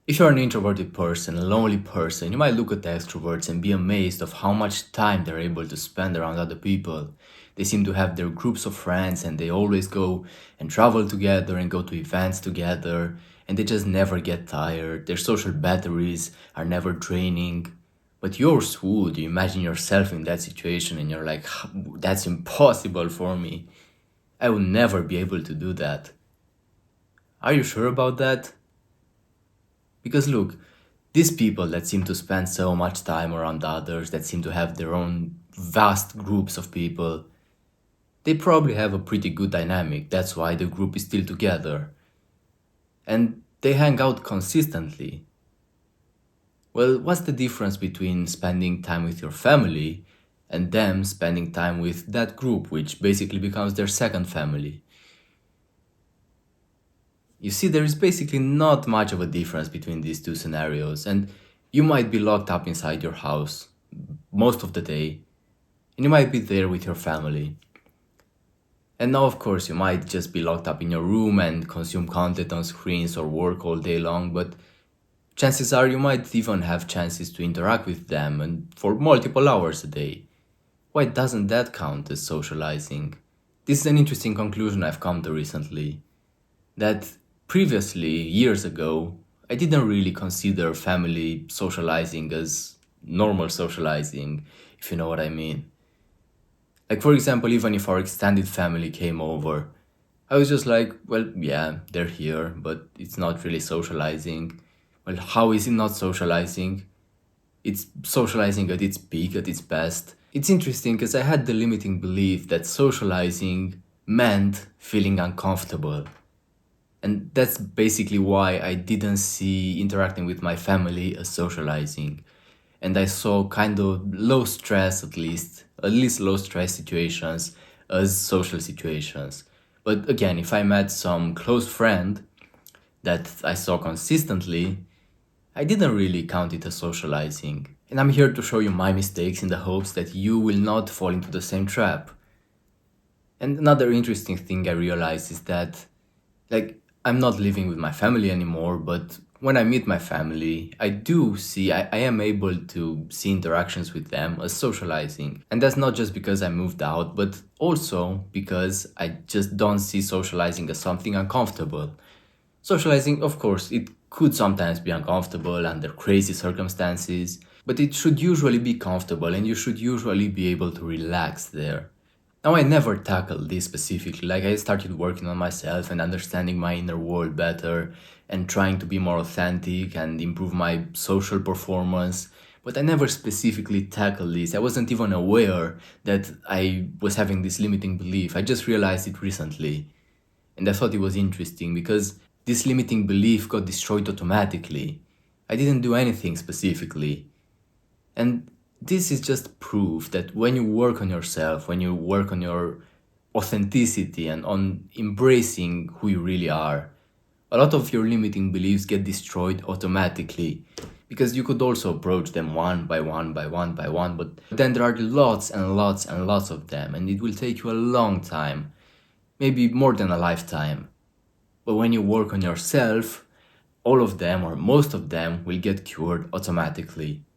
If you're an introverted person, a lonely person, you might look at the extroverts and be amazed of how much time they're able to spend around other people. They seem to have their groups of friends and they always go and travel together and go to events together and they just never get tired. Their social batteries are never draining. But yours would. You imagine yourself in that situation and you're like, that's impossible for me. I would never be able to do that. Are you sure about that? Because look, these people that seem to spend so much time around others, that seem to have their own vast groups of people, they probably have a pretty good dynamic. That's why the group is still together. And they hang out consistently. Well, what's the difference between spending time with your family and them spending time with that group, which basically becomes their second family? You see, there is basically not much of a difference between these two scenarios, and you might be locked up inside your house most of the day, and you might be there with your family. And now, of course, you might just be locked up in your room and consume content on screens or work all day long, but chances are you might even have chances to interact with them and for multiple hours a day. Why doesn't that count as socializing? This is an interesting conclusion I've come to recently. That previously, years ago, I didn't really consider family socializing as normal socializing, if you know what I mean. Like, for example, even if our extended family came over, I was just like, well, yeah, they're here, but it's not really socializing. Well, how is it not socializing? It's socializing at its peak, at its best. It's interesting because I had the limiting belief that socializing meant feeling uncomfortable. And that's basically why I didn't see interacting with my family as socializing. And I saw kind of low stress, at least low stress situations as social situations. But again, if I met some close friend that I saw consistently, I didn't really count it as socializing. And I'm here to show you my mistakes in the hopes that you will not fall into the same trap. And another interesting thing I realized is that, like, I'm not living with my family anymore, but when I meet my family, I am able to see interactions with them as socializing. And that's not just because I moved out, but also because I just don't see socializing as something uncomfortable. Socializing, of course, it could sometimes be uncomfortable under crazy circumstances, but it should usually be comfortable and you should usually be able to relax there. Now, I never tackled this specifically, like I started working on myself and understanding my inner world better and trying to be more authentic and improve my social performance, but I never specifically tackled this. I wasn't even aware that I was having this limiting belief. I just realized it recently. And I thought it was interesting because this limiting belief got destroyed automatically. I didn't do anything specifically. And this is just proof that when you work on yourself, when you work on your authenticity and on embracing who you really are, a lot of your limiting beliefs get destroyed automatically. Because you could also approach them one by one by one by one, but then there are lots and lots and lots of them, and it will take you a long time, maybe more than a lifetime. But when you work on yourself, all of them or most of them will get cured automatically.